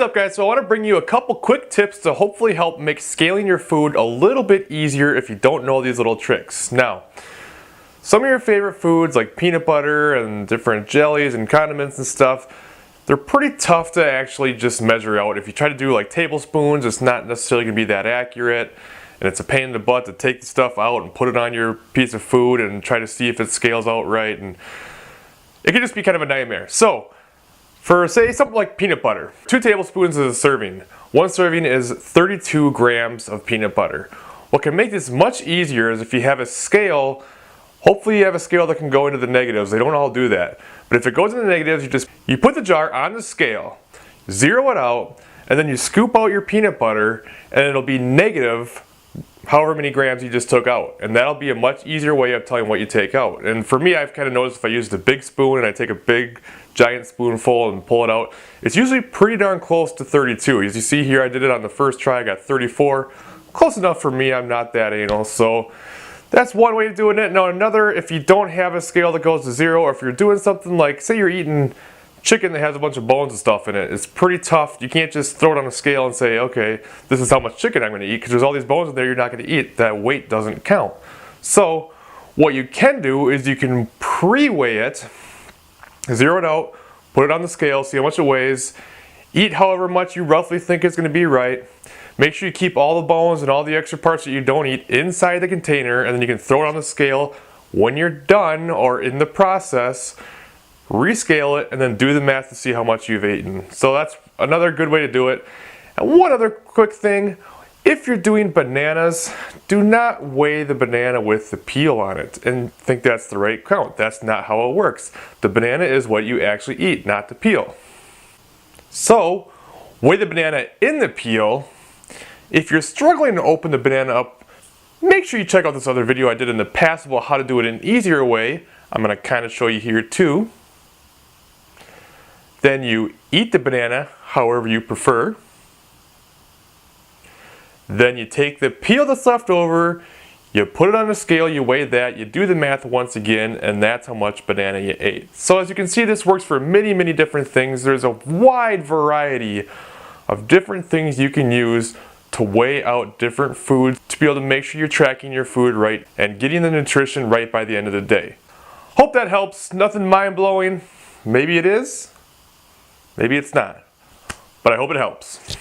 What's up guys, so I want to bring you a couple quick tips to hopefully help make scaling your food a little bit easier if you don't know these little tricks. Now, some of your favorite foods like peanut butter and different jellies and condiments and stuff, they're pretty tough to actually just measure out. If you try to do like tablespoons, it's not necessarily going to be that accurate, and it's a pain in the butt to take the stuff out and put it on your piece of food and try to see if it scales out right, and it can just be kind of a nightmare. So, for say something like peanut butter, 2 tablespoons is a serving. 1 serving is 32 grams of peanut butter. What can make this much easier is if you have a scale. Hopefully you have a scale that can go into the negatives. They don't all do that. But if it goes into the negatives, you put the jar on the scale, zero it out, and then you scoop out your peanut butter, and it'll be negative however many grams you just took out. And that'll be a much easier way of telling what you take out. And for me, I've kind of noticed if I use the big spoon and I take a big giant spoonful and pull it out, it's usually pretty darn close to 32. As you see here, I did it on the first try, I got 34. Close enough for me, I'm not that anal. So that's one way of doing it. Now another, if you don't have a scale that goes to 0, or if you're doing something like, say you're eating chicken that has a bunch of bones and stuff in it, it's pretty tough. You can't just throw it on a scale and say, okay, this is how much chicken I'm going to eat, because there's all these bones in there you're not going to eat. That weight doesn't count. So what you can do is you can pre-weigh it, zero it out, put it on the scale, see how much it weighs, eat however much you roughly think is going to be right. Make sure you keep all the bones and all the extra parts that you don't eat inside the container, and then you can throw it on the scale when you're done or in the process, rescale it, and then do the math to see how much you've eaten. So that's another good way to do it. And one other quick thing, if you're doing bananas, do not weigh the banana with the peel on it and think that's the right count. That's not how it works. The banana is what you actually eat, not the peel. So, weigh the banana in the peel. If you're struggling to open the banana up, make sure you check out this other video I did in the past about how to do it in an easier way. I'm going to kind of show you here too. Then you eat the banana however you prefer. Then you take the peel that's left over, you put it on a scale, you weigh that, you do the math once again, and that's how much banana you ate. So as you can see, this works for many, many different things. There's a wide variety of different things you can use to weigh out different foods to be able to make sure you're tracking your food right and getting the nutrition right by the end of the day. Hope that helps. Nothing mind-blowing. Maybe it is, maybe it's not, but I hope it helps.